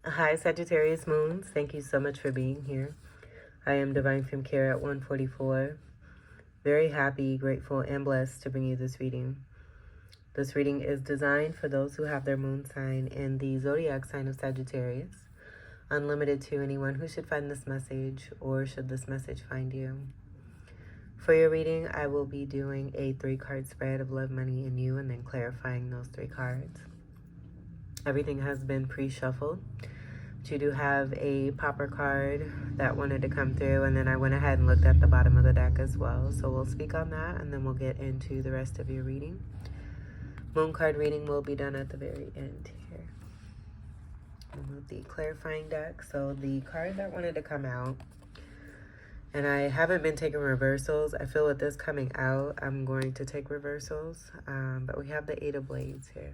Hi, Sagittarius Moons. Thank you so much for being here. I am Divine Femme Care at 144. Very happy, grateful, and blessed to bring you this reading. This reading is designed for those who have their moon sign in the zodiac sign of Sagittarius. Unlimited to anyone who should find this message or should this message find you. For your reading, I will be doing a 3-card spread of love, money, and you, and then clarifying those 3 cards. Everything has been pre-shuffled. You do have a popper card that wanted to come through, and then I went ahead and looked at the bottom of the deck as well. So we'll speak on that, and then we'll get into the rest of your reading. Moon card reading will be done at the very end here. With the clarifying deck. So the card that wanted to come out, and I haven't been taking reversals. I feel with this coming out, I'm going to take reversals. But we have the 8 of Blades here.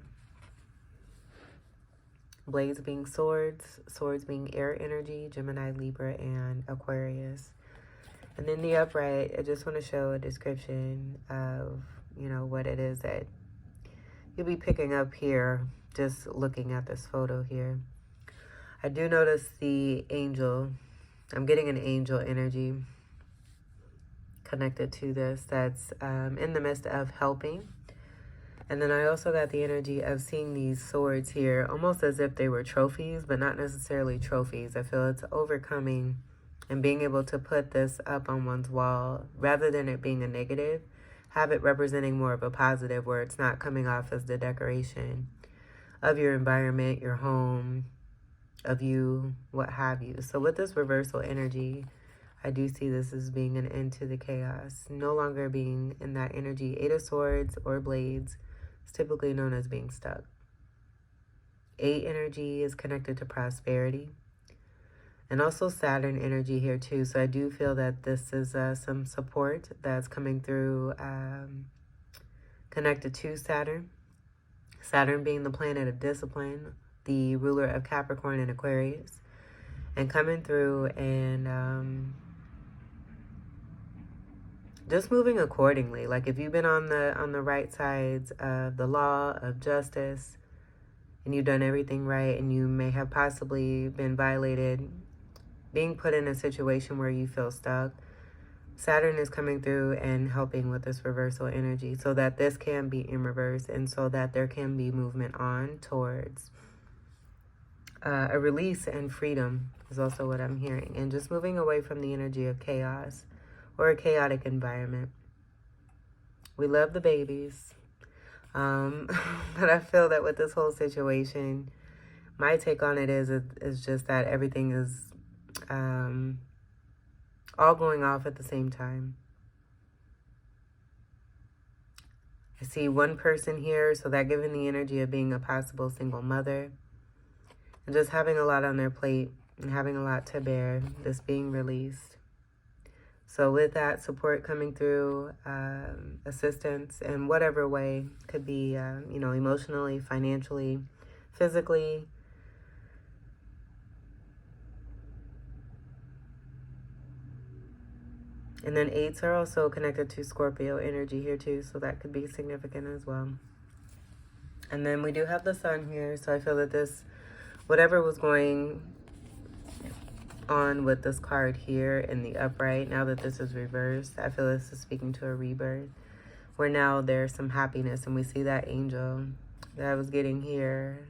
Blades being swords, swords being air energy, Gemini, Libra, and Aquarius. And then the upright, I just want to show a description of, what it is that you'll be picking up here, just looking at this photo here. I do notice the angel. I'm getting an angel energy connected to this that's in the midst of helping. And then I also got the energy of seeing these swords here, almost as if they were trophies, but not necessarily trophies. I feel it's overcoming and being able to put this up on one's wall, rather than it being a negative, have it representing more of a positive, where it's not coming off as the decoration of your environment, your home, of you, what have you. So with this reversal energy, I do see this as being an end to the chaos, no longer being in that energy. 8 of Swords or Blades. It's typically known as being stuck. 8 energy is connected to prosperity. And also Saturn energy here too. So I do feel that this is some support that's coming through connected to Saturn. Saturn being the planet of discipline, the ruler of Capricorn and Aquarius. And coming through and just moving accordingly. Like if you've been on the right sides of the law, of justice, and you've done everything right, and you may have possibly been violated, being put in a situation where you feel stuck, Saturn is coming through and helping with this reversal energy so that this can be in reverse, and so that there can be movement on towards a release and freedom is also what I'm hearing. And just moving away from the energy of chaos or a chaotic environment. We love the babies. But I feel that with this whole situation, my take on it is just that everything is all going off at the same time. I see one person here, so that giving the energy of being a possible single mother and just having a lot on their plate and having a lot to bear, this being released. So with that support coming through, assistance in whatever way, could be, emotionally, financially, physically. And then 8s are also connected to Scorpio energy here too, so that could be significant as well. And then we do have the sun here, so I feel that this, whatever was going on with this card here in the upright, now that this is reversed, I feel this is speaking to a rebirth, where now there's some happiness, and we see that angel that I was getting here,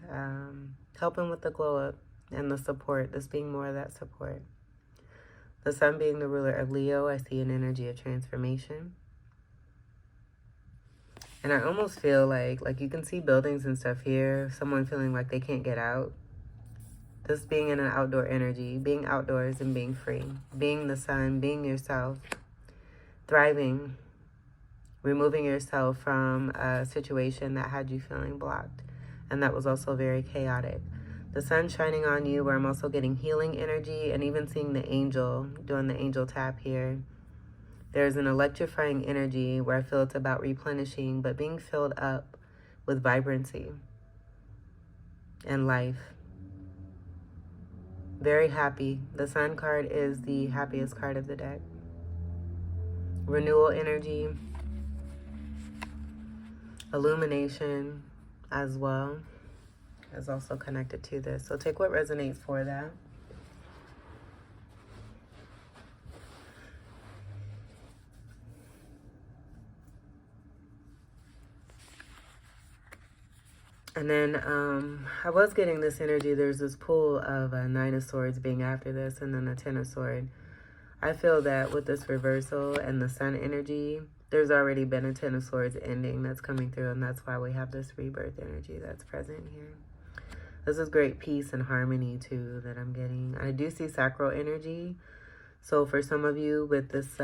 helping with the glow up and the support, this being more of that support. The sun being the ruler of Leo, I see an energy of transformation. And I almost feel like you can see buildings and stuff here, someone feeling like they can't get out. This being in an outdoor energy, being outdoors and being free, being the sun, being yourself, thriving, removing yourself from a situation that had you feeling blocked. And that was also very chaotic. The sun shining on you, where I'm also getting healing energy, and even seeing the angel, doing the angel tap here. There's an electrifying energy where I feel it's about replenishing, but being filled up with vibrancy and life. Very happy. The sun card is the happiest card of the deck. Renewal energy. Illumination as well. is also connected to this. So take what resonates for that. And then I was getting this energy. There's this pull of a Nine of Swords being after this, and then a Ten of Swords. I feel that with this reversal and the Sun energy, there's already been a Ten of Swords ending that's coming through, and that's why we have this rebirth energy that's present here. This is great peace and harmony, too, that I'm getting. I do see sacral energy. So for some of you with this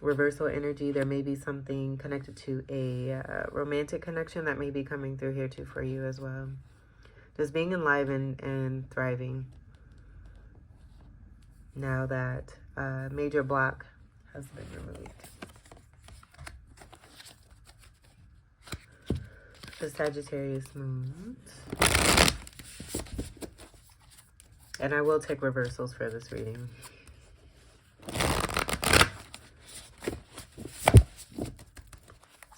reversal energy, there may be something connected to a romantic connection that may be coming through here too for you as well. Just being enlivened and thriving now that major block has been removed. The Sagittarius moons. And I will take reversals for this reading.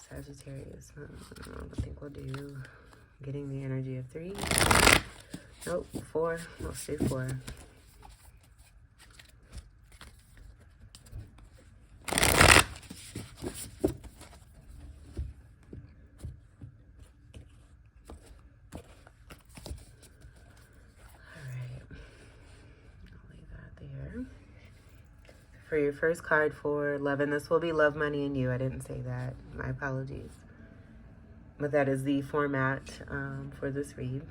Sagittarius. I think we'll do getting the energy of 3. Nope, 4. Let's do 4. For your first card for love, and this will be love, money, and you. I didn't say that. My apologies. But that is the format for this read.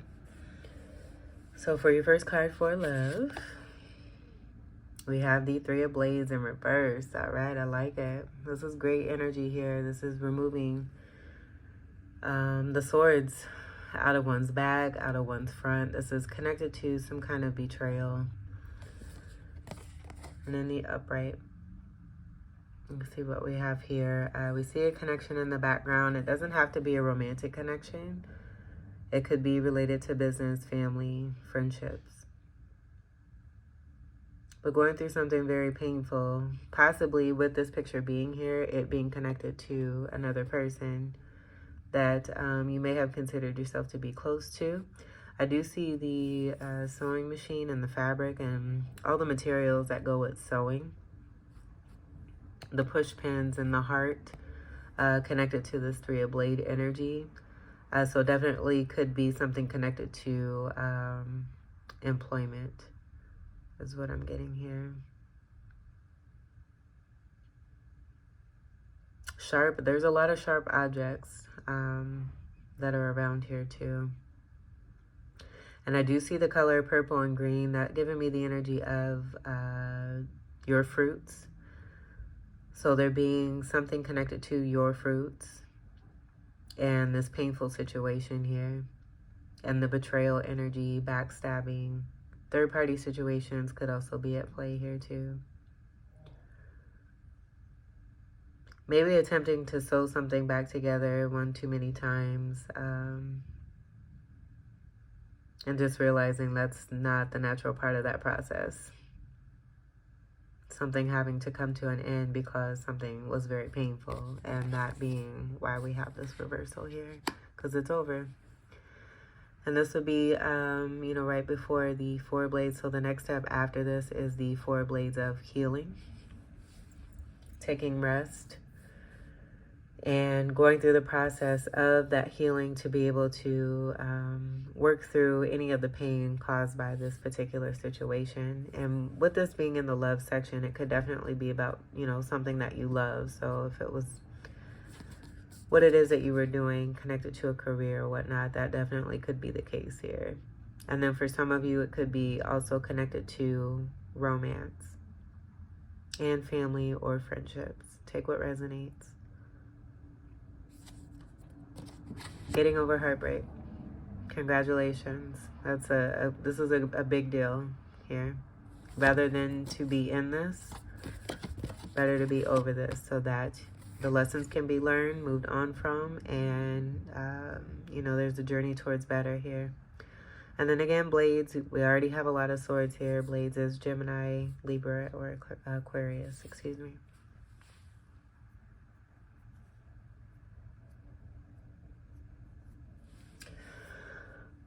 So for your first card for love, we have the 3 of Blades in reverse. All right, I like it. This is great energy here. This is removing the swords out of one's back, out of one's front. This is connected to some kind of betrayal. And then the upright. Let's see what we have here. We see a connection in the background. It doesn't have to be a romantic connection. It could be related to business, family, friendships. But going through something very painful, possibly with this picture being here, it being connected to another person that you may have considered yourself to be close to. I do see the sewing machine and the fabric and all the materials that go with sewing. The push pins and the heart connected to this 3 of Blade energy. So definitely could be something connected to employment is what I'm getting here. Sharp. There's a lot of sharp objects that are around here too. And I do see the color purple and green, that giving me the energy of your fruits. So there being something connected to your fruits and this painful situation here. And the betrayal energy, backstabbing, third-party situations could also be at play here too. Maybe attempting to sew something back together one too many times. And just realizing that's not the natural part of that process. Something having to come to an end because something was very painful. And that being why we have this reversal here. Because it's over. And this would be, you know, right before the 4 blades. So the next step after this is the 4 blades of healing. Taking rest. And going through the process of that healing to be able to work through any of the pain caused by this particular situation. And with this being in the love section, it could definitely be about, you know, something that you love. So if it was what it is that you were doing connected to a career or whatnot, that definitely could be the case here. And then for some of you, it could be also connected to romance and family or friendships. Take what resonates. Getting over heartbreak. Congratulations. That's this is a big deal here. Rather than to be in this, better to be over this so that the lessons can be learned, moved on from, and you know, there's a journey towards better here. And then again, blades. We already have a lot of swords here. Blades is Gemini, Libra, or Aquarius, excuse me.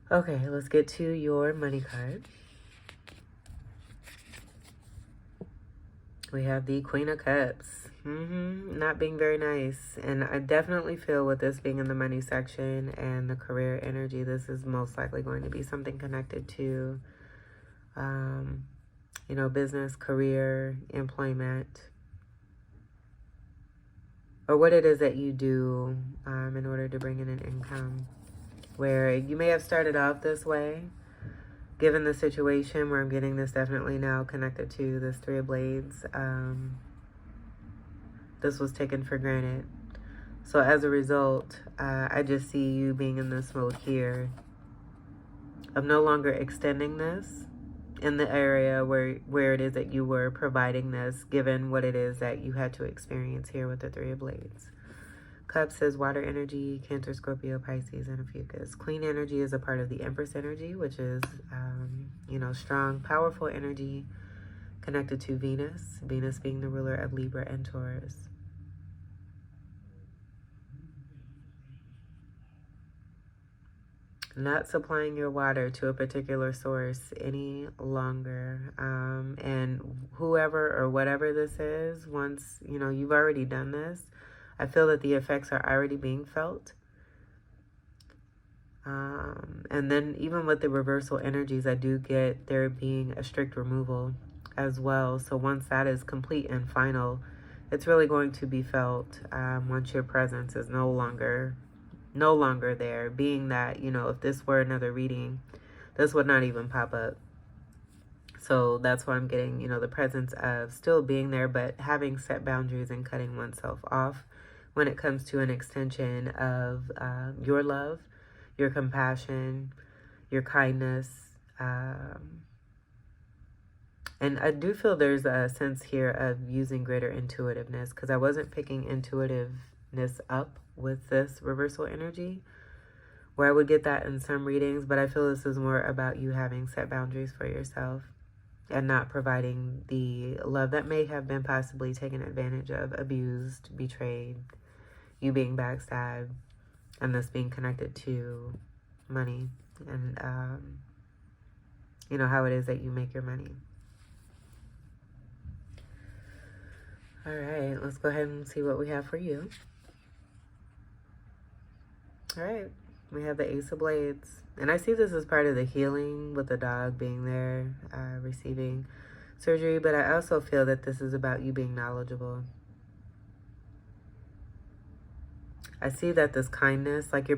Okay, let's get to your money card. We have the Queen of Cups. Not being very nice. And I definitely feel with this being in the money section and the career energy, this is most likely going to be something connected to, business, career, employment, or what it is that you do in order to bring in an income. Where you may have started off this way, given the situation where I'm getting this definitely now connected to this Three of Blades. This was taken for granted. So as a result, I just see you being in this mode here of no longer extending this in the area where it is that you were providing this, given what it is that you had to experience here with the Three of Blades. Cups is water energy, Cancer, Scorpio, Pisces, and Ophiuchus. Queen energy is a part of the Empress energy, which is, strong, powerful energy connected to Venus. Venus being the ruler of Libra and Taurus. Not supplying your water to a particular source any longer. And whoever or whatever this is, once, you've already done this, I feel that the effects are already being felt. And then even with the reversal energies, I do get there being a strict removal as well. So once that is complete and final, it's really going to be felt once your presence is no longer there. Being that, if this were another reading, this would not even pop up. So that's why I'm getting, the presence of still being there, but having set boundaries and cutting oneself off when it comes to an extension of your love, your compassion, your kindness. And I do feel there's a sense here of using greater intuitiveness, because I wasn't picking intuitiveness up with this reversal energy, where I would get that in some readings, but I feel this is more about you having set boundaries for yourself and not providing the love that may have been possibly taken advantage of, abused, betrayed, you being backstabbed, and this being connected to money and, how it is that you make your money. All right, let's go ahead and see what we have for you. All right, we have the Ace of Blades. And I see this as part of the healing with the dog being there, receiving surgery. But I also feel that this is about you being knowledgeable. I see that this kindness, like you're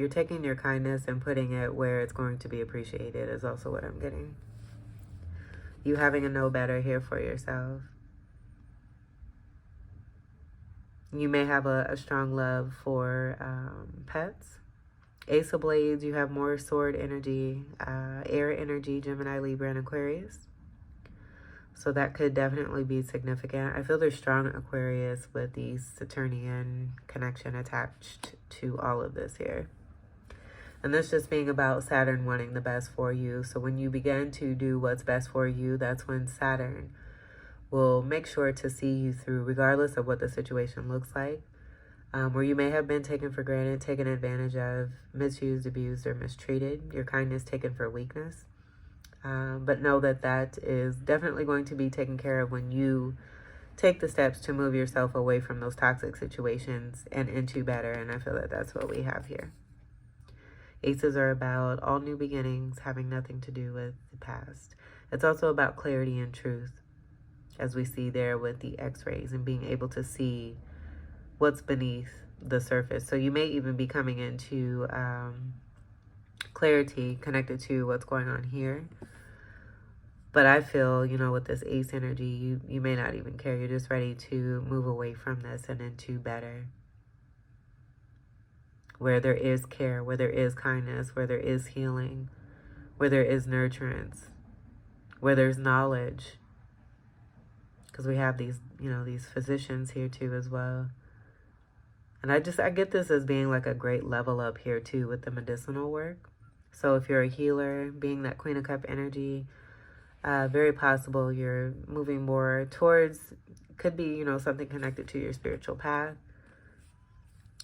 taking your kindness and putting it where it's going to be appreciated is also what I'm getting. You having a know better here for yourself. You may have a strong love for pets. Ace of Blades, you have more sword energy, air energy, Gemini, Libra, and Aquarius. So that could definitely be significant. I feel there's strong Aquarius with the Saturnian connection attached to all of this here. And this just being about Saturn wanting the best for you. So when you begin to do what's best for you, that's when Saturn will make sure to see you through, regardless of what the situation looks like. Where you may have been taken for granted, taken advantage of, misused, abused, or mistreated. Your kindness taken for weakness. But know that that is definitely going to be taken care of when you take the steps to move yourself away from those toxic situations and into better. And I feel that that's what we have here. Aces are about all new beginnings, having nothing to do with the past. It's also about clarity and truth, as we see there with the X-rays and being able to see what's beneath the surface. So you may even be coming into clarity connected to what's going on here. But I feel, with this Ace energy, you may not even care. You're just ready to move away from this and into better. Where there is care, where there is kindness, where there is healing, where there is nurturance, where there's knowledge. Because we have these, these physicians here too as well. And I get this as being like a great level up here too with the medicinal work. So if you're a healer, being that Queen of Cup energy, very possible you're moving more towards, could be, something connected to your spiritual path.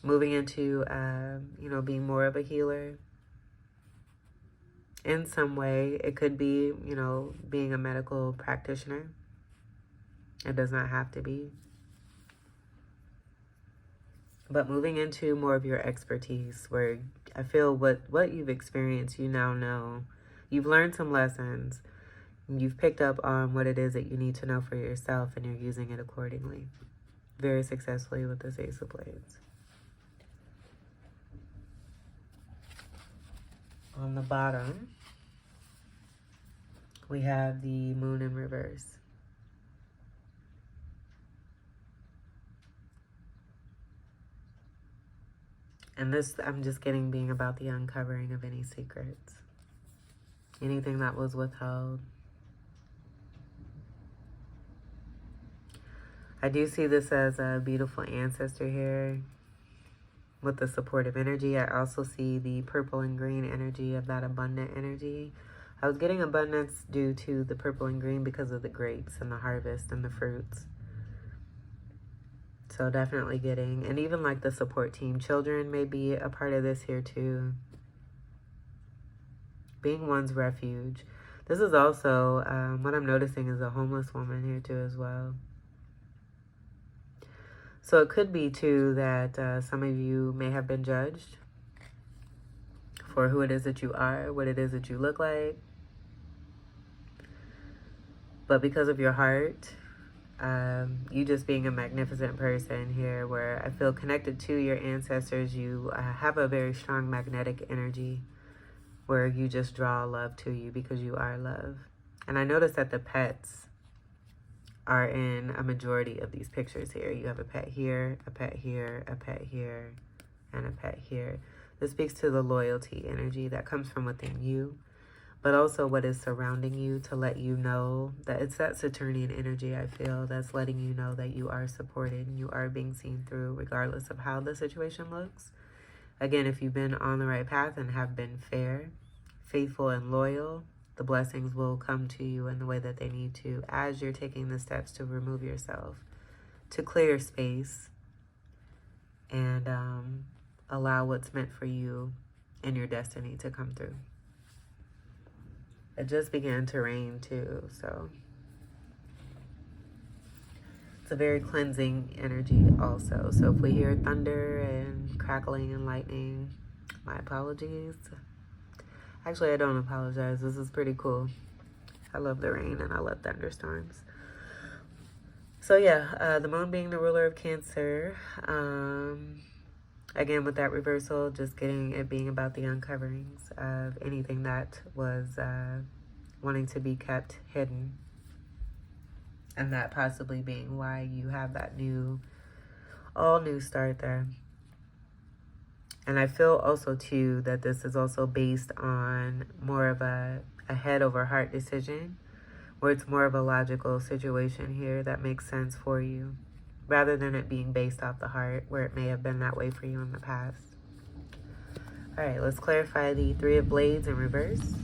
Moving into, being more of a healer. in some way. It could be, you know, being a medical practitioner. It does not have to be. But moving into more of your expertise, where I feel what you've experienced, you now know. You've learned some lessons. You've picked up on what it is that you need to know for yourself, and you're using it accordingly. Very successfully with this Ace of Blades. On the bottom, we have the Moon in reverse. And this, I'm just getting being about the uncovering of any secrets. Anything that was withheld. I do see this as a beautiful ancestor here with the supportive energy. I also see the purple and green energy of that abundant energy. I was getting abundance due to the purple and green because of the grapes and the harvest and the fruits. So definitely getting, and even like the support team. Children may be a part of this here too. Being one's refuge. This is also, what I'm noticing is a homeless woman here too as well. So it could be too that some of you may have been judged for who it is that you are, what it is that you look like. But because of your heart, you just being a magnificent person here, where I feel connected to your ancestors, you have a very strong magnetic energy where you just draw love to you because you are love. And I noticed that the pets are in a majority of these pictures here. You have a pet here, a pet here, a pet here, and a pet here. This speaks to the loyalty energy that comes from within you, but also what is surrounding you, to let you know that it's that Saturnian energy, I feel, that's letting you know that you are supported and you are being seen through regardless of how the situation looks. Again, if you've been on the right path and have been fair, faithful, and loyal, the blessings will come to you in the way that they need to as you're taking the steps to remove yourself, to clear space, and allow what's meant for you and your destiny to come through. It just began to rain too, so it's a very cleansing energy also. So if we hear thunder and crackling and lightning, my apologies. Actually, I don't apologize. This is pretty cool. I love the rain and I love thunderstorms. So yeah, the moon being the ruler of Cancer. Again, with that reversal, just getting it being about the uncoverings of anything that was wanting to be kept hidden. And that possibly being why you have that all new start there. And I feel also too that this is also based on more of a head over heart decision, where it's more of a logical situation here that makes sense for you, rather than it being based off the heart, where it may have been that way for you in the past. All right, let's clarify the Three of Blades in reverse.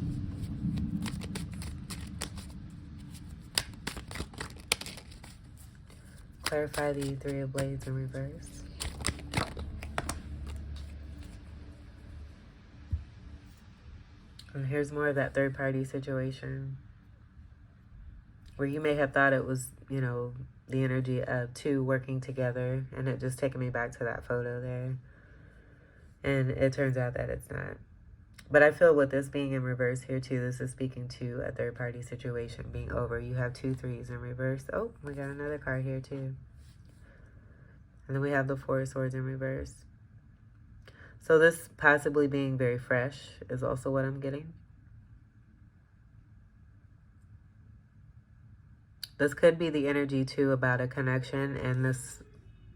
Clarify the Three of Blades in reverse. And here's more of that third-party situation where you may have thought it was, you know, the energy of two working together, and it just taking me back to that photo there. And it turns out that it's not. But I feel with this being in reverse here too, this is speaking to a third-party situation being over. You have 2 3s in reverse. Oh, we got another card here too. And then we have the 4 of Swords in reverse. So this possibly being very fresh is also what I'm getting. This could be the energy too about a connection, and this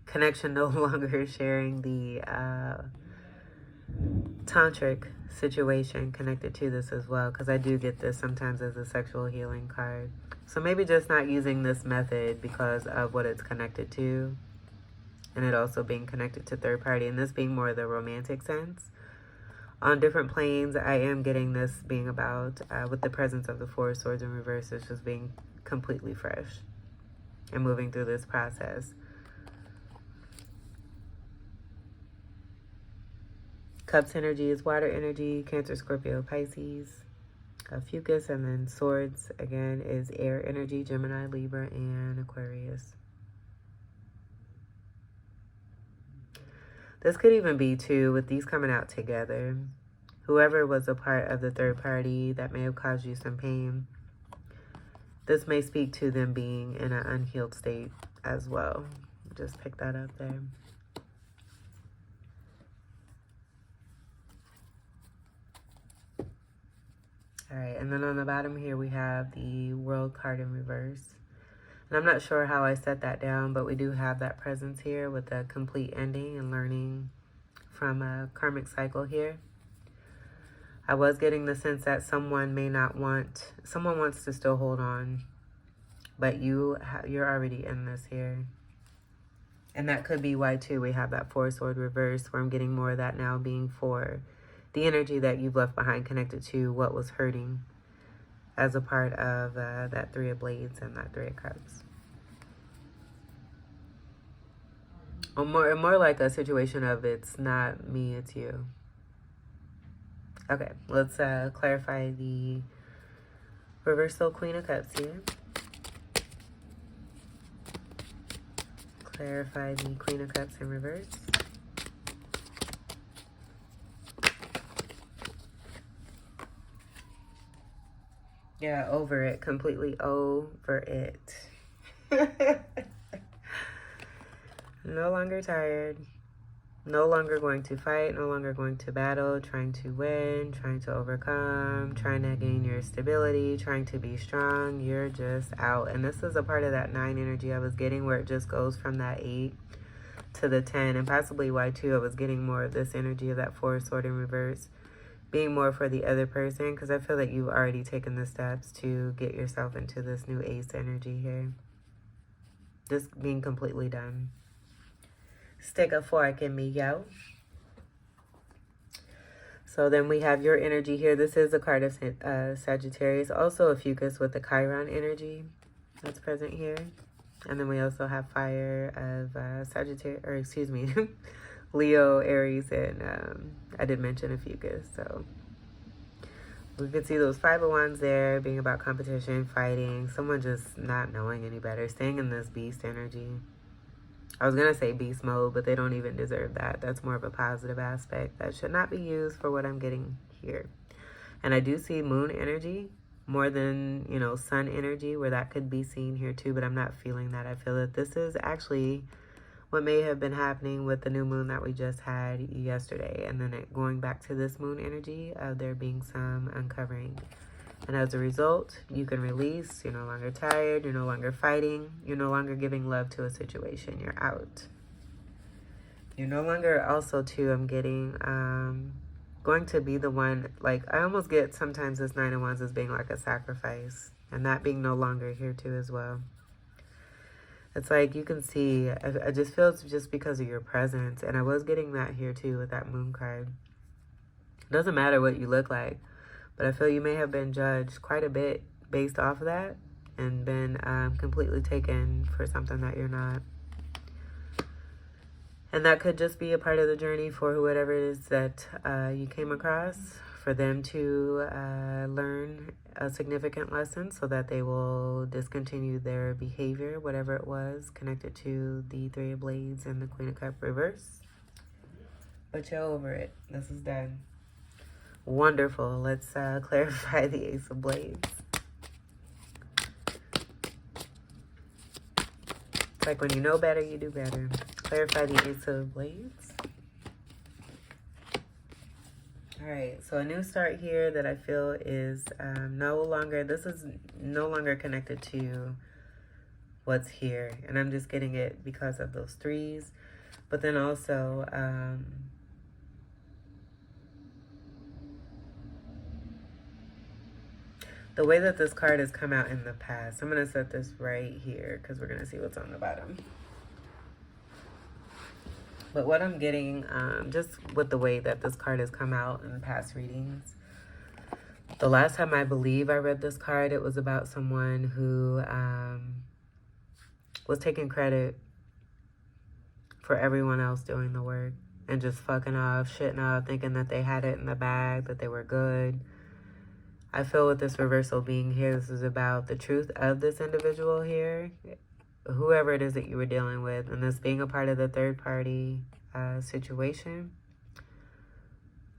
connection no longer sharing the tantric situation connected to this as well, because I do get this sometimes as a sexual healing card. So maybe just not using this method because of what it's connected to, and it also being connected to third party, and this being more the romantic sense. On different planes, I am getting this being about, with the presence of the 4 of Swords in reverse, it's just being completely fresh and moving through this process. Cups energy is water energy, Cancer, Scorpio, Pisces. Fucus, and then Swords, again, is air energy, Gemini, Libra, and Aquarius. This could even be, too, with these coming out together. Whoever was a part of the third party that may have caused you some pain, this may speak to them being in an unhealed state as well. Just pick that up there. All right, and then on the bottom here, we have the World card in reverse. And I'm not sure how I set that down, but we do have that presence here with a complete ending and learning from a karmic cycle here. I was getting the sense that someone wants to still hold on, but you're already in this here. And that could be why, too, we have that Four Sword reverse, where I'm getting more of that now being for the energy that you've left behind connected to what was hurting as a part of that Three of Blades and that Three of Cups. Or more like a situation of it's not me, it's you. Okay, let's clarify the reversal Queen of Cups here. Clarify the Queen of Cups in reverse. Yeah, over it. Completely over it. No longer tired. No longer going to fight. No longer going to battle. Trying to win. Trying to overcome. Trying to gain your stability. Trying to be strong. You're just out. And this is a part of that 9 energy I was getting, where it just goes from that 8 to the 10. And possibly why, too, I was getting more of this energy of that 4 sword in reverse being more for the other person, because I feel like you've already taken the steps to get yourself into this new ace energy here. Just being completely done. Stick a fork in me, yo. So then we have your energy here. This is a card of Sagittarius. Also a Fucus with the Chiron energy that's present here. And then we also have fire of Sagittarius, or excuse me, Leo, Aries, and I did mention a Fucus. So we can see those 5 of Wands there being about competition, fighting, someone just not knowing any better, staying in this beast energy. I was going to say beast mode, but they don't even deserve that. That's more of a positive aspect that should not be used for what I'm getting here. And I do see moon energy more than, you know, sun energy, where that could be seen here too, but I'm not feeling that. I feel that this is actually what may have been happening with the new moon that we just had yesterday, and then it going back to this moon energy of there being some uncovering. And as a result, you can release. You're no longer tired. You're no longer fighting. You're no longer giving love to a situation. You're out. You're no longer also, too, I'm getting, going to be the one, like, I almost get sometimes this 9 of Wands as being like a sacrifice. And that being no longer here, too, as well. It's like you can see, I just feel it's just because of your presence. And I was getting that here, too, with that moon card. It doesn't matter what you look like. But I feel you may have been judged quite a bit based off of that and been completely taken for something that you're not. And that could just be a part of the journey for whoever it is that you came across, for them to learn a significant lesson so that they will discontinue their behavior, whatever it was, connected to the Three of Blades and the Queen of Cups reverse. But you're over it. This is done. Wonderful. Let's clarify the Ace of Blades. It's like when you know better, you do better. Clarify the Ace of Blades. All right. So a new start here that I feel is this is no longer connected to what's here. And I'm just getting it because of those 3s. But then also, the way that this card has come out in the past, I'm going to set this right here because we're going to see what's on the bottom. But what I'm getting, just with the way that this card has come out in past readings, the last time I believe I read this card, it was about someone who was taking credit for everyone else doing the work and just fucking off, shitting off, thinking that they had it in the bag, that they were good. I feel with this reversal being here, this is about the truth of this individual here, whoever it is that you were dealing with, and this being a part of the third party situation.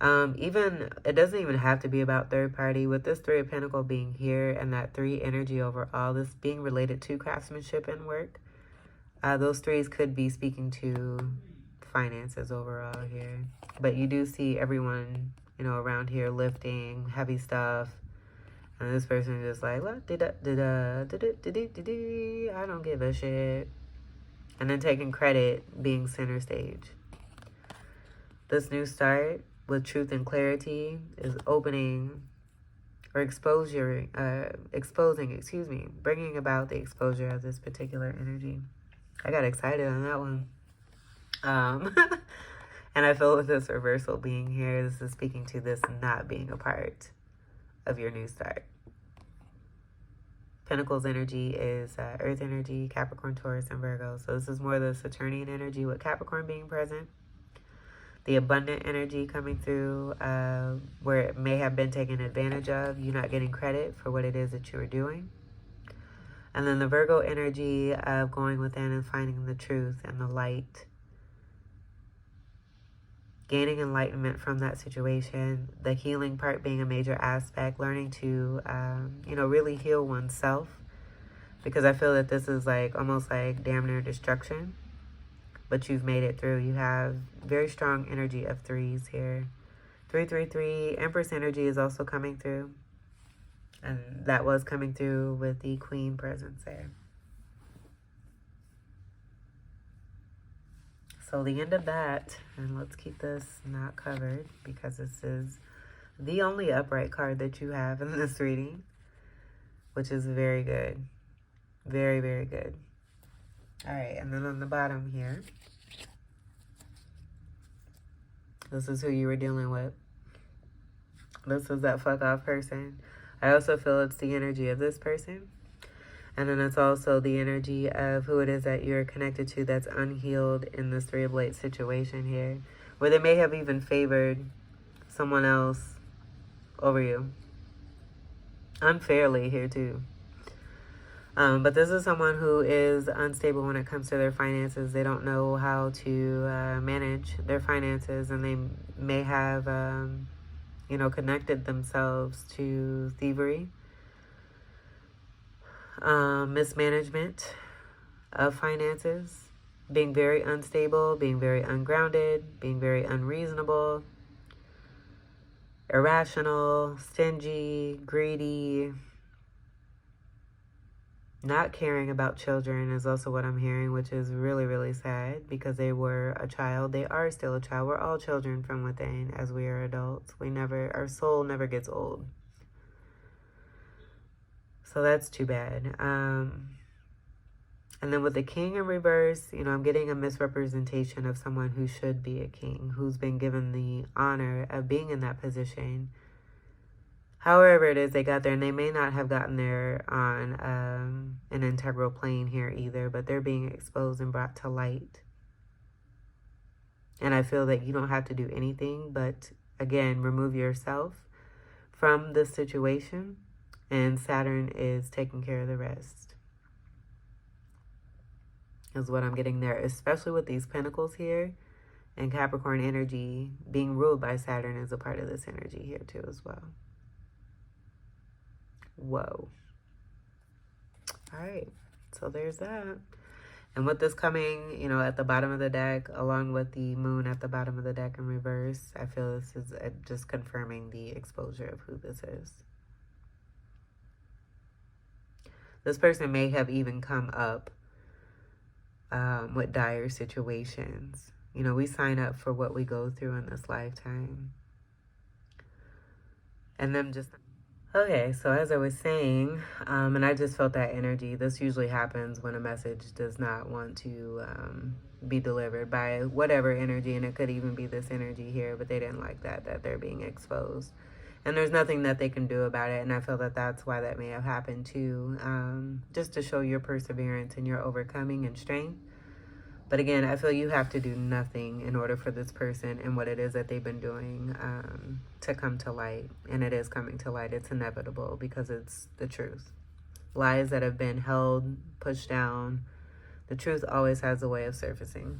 Even it doesn't even have to be about third party. With this Three of Pentacles being here and that 3 energy overall, this being related to craftsmanship and work, those threes could be speaking to finances overall here. But you do see everyone, you know, around here lifting heavy stuff. And this person is just like, I don't give a shit. And then taking credit, being center stage. This new start with truth and clarity is opening or exposing, bringing about the exposure of this particular energy. I got excited on that one. And I feel with this reversal being here, this is speaking to this not being a part of your new start. Pentacles energy is Earth energy, Capricorn, Taurus, and Virgo. So this is more the Saturnian energy with Capricorn being present. The abundant energy coming through where it may have been taken advantage of, you not getting credit for what it is that you are doing. And then the Virgo energy of going within and finding the truth and the light. Gaining enlightenment from that situation. The healing part being a major aspect. Learning to, really heal oneself. Because I feel that this is like almost like damn near destruction. But you've made it through. You have very strong energy of threes here. 333. Empress energy is also coming through. And that was coming through with the Queen presence there. So the end of that, and let's keep this not covered because this is the only upright card that you have in this reading, which is very good. Very, very good. All right, and then on the bottom here, this is who you were dealing with. This is that fuck off person. I also feel it's the energy of this person. And then it's also the energy of who it is that you're connected to that's unhealed in this Three of Blades situation here. Where they may have even favored someone else over you. Unfairly here too. But this is someone who is unstable when it comes to their finances. They don't know how to manage their finances. And they may have, connected themselves to thievery. Mismanagement of finances, being very unstable, being very ungrounded, being very unreasonable, irrational, stingy, greedy, not caring about children is also what I'm hearing, which is really, really sad because they were a child. They are still a child. We're all children from within as we are adults. Our soul never gets old. So that's too bad. And then with the king in reverse, I'm getting a misrepresentation of someone who should be a king, who's been given the honor of being in that position. However it is they got there, and they may not have gotten there on an integral plane here either, but they're being exposed and brought to light. And I feel that you don't have to do anything but, again, remove yourself from this situation. And Saturn is taking care of the rest. Is what I'm getting there. Especially with these pentacles here. And Capricorn energy being ruled by Saturn is a part of this energy here too as well. Whoa. Alright. So there's that. And with this coming, at the bottom of the deck, along with the moon at the bottom of the deck in reverse, I feel this is just confirming the exposure of who this is. This person may have even come up with dire situations. We sign up for what we go through in this lifetime. And them just... Okay, so as I was saying, and I just felt that energy. This usually happens when a message does not want to be delivered by whatever energy. And it could even be this energy here, but they didn't like that they're being exposed. And there's nothing that they can do about it. And I feel that that's why that may have happened too. Just to show your perseverance and your overcoming and strength. But again, I feel you have to do nothing in order for this person and what it is that they've been doing to come to light. And it is coming to light. It's inevitable because it's the truth. Lies that have been held, pushed down, the truth always has a way of surfacing.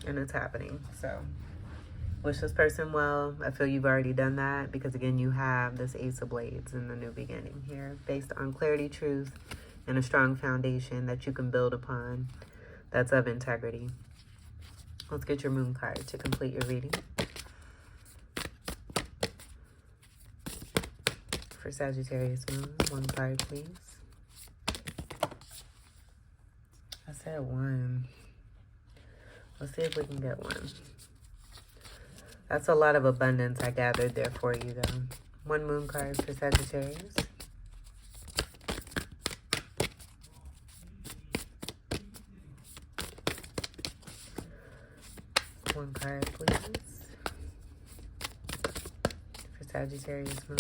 And it's happening. So wish this person well. I feel you've already done that because, again, you have this Ace of Blades in the new beginning here based on clarity, truth, and a strong foundation that you can build upon that's of integrity. Let's get your moon card to complete your reading. For Sagittarius moon, one card, please. I said one. Let's see if we can get one. That's a lot of abundance I gathered there for you, though. One moon card for Sagittarius. One card, please. For Sagittarius moon.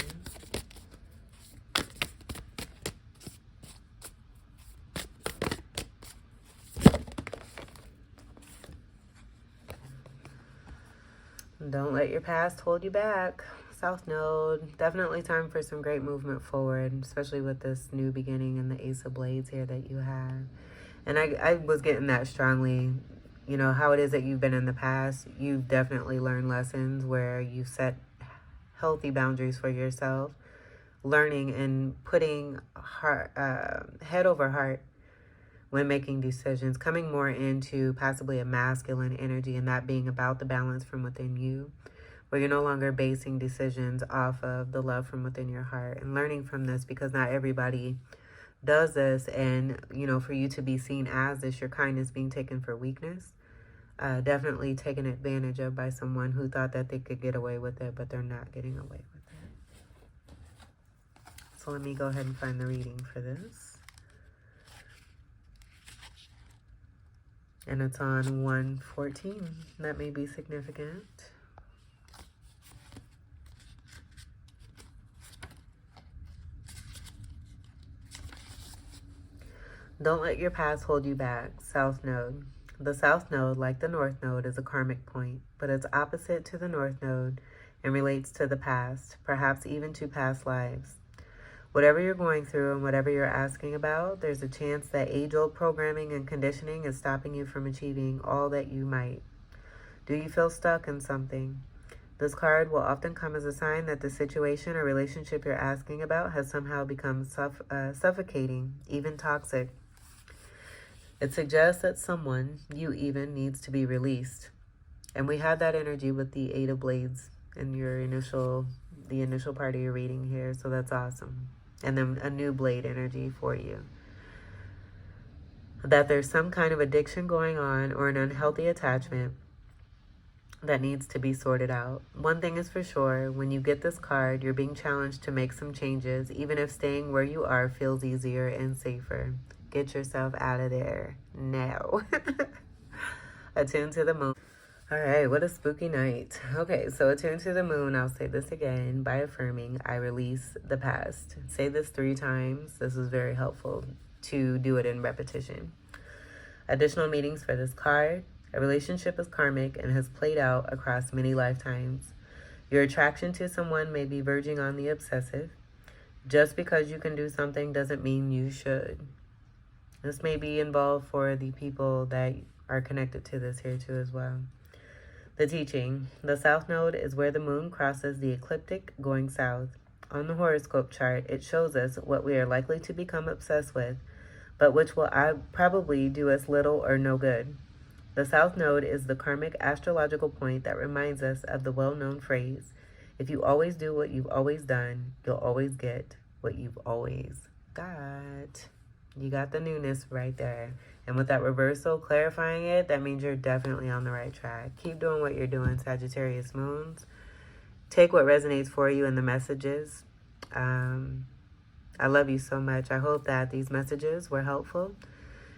Don't let your past hold you back. South Node, definitely time for some great movement forward, especially with this new beginning and the Ace of Blades here that you have. And I was getting that strongly. You know, how it is that you've been in the past, you've definitely learned lessons where you've set healthy boundaries for yourself, learning and putting head over heart when making decisions, coming more into possibly a masculine energy, and that being about the balance from within you, where you're no longer basing decisions off of the love from within your heart, and learning from this because not everybody does this. And, you know, for you to be seen as this, your kindness being taken for weakness, definitely taken advantage of by someone who thought that they could get away with it, but they're not getting away with it. So let me go ahead and find the reading for this. And it's on 114. That may be significant. Don't let your past hold you back. South Node. The South Node, like the North Node, is a karmic point, but it's opposite to the North Node and relates to the past, perhaps even to past lives. Whatever you're going through and whatever you're asking about, there's a chance that age-old programming and conditioning is stopping you from achieving all that you might. Do you feel stuck in something? This card will often come as a sign that the situation or relationship you're asking about has somehow become suffocating, even toxic. It suggests that someone, you even, needs to be released. And we had that energy with the Eight of Blades in your the initial part of your reading here, so that's awesome. And then a new blade energy for you. That there's some kind of addiction going on or an unhealthy attachment that needs to be sorted out. One thing is for sure, when you get this card, you're being challenged to make some changes, even if staying where you are feels easier and safer. Get yourself out of there now. Attune to the moon. All right, what a spooky night. Okay, so attune to the moon. I'll say this again by affirming, I release the past. Say this 3 times. This is very helpful to do it in repetition. Additional meanings for this card. A relationship is karmic and has played out across many lifetimes. Your attraction to someone may be verging on the obsessive. Just because you can do something doesn't mean you should. This may be involved for the people that are connected to this here too as well. The teaching. The South Node is where the moon crosses the ecliptic going south. On the horoscope chart, it shows us what we are likely to become obsessed with, but which will probably do us little or no good. The South Node is the karmic astrological point that reminds us of the well-known phrase, if you always do what you've always done, you'll always get what you've always got. You got the newness right there. And with that reversal clarifying it, that means you're definitely on the right track. Keep doing what you're doing, Sagittarius moons. Take what resonates for you in the messages. I love you so much. I hope that these messages were helpful,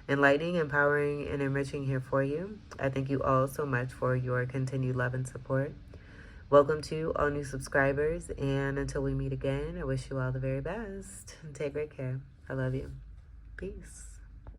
enlightening, empowering, and enriching here for you. I thank you all so much for your continued love and support. Welcome to all new subscribers. And until we meet again, I wish you all the very best. Take great care. I love you. Peace.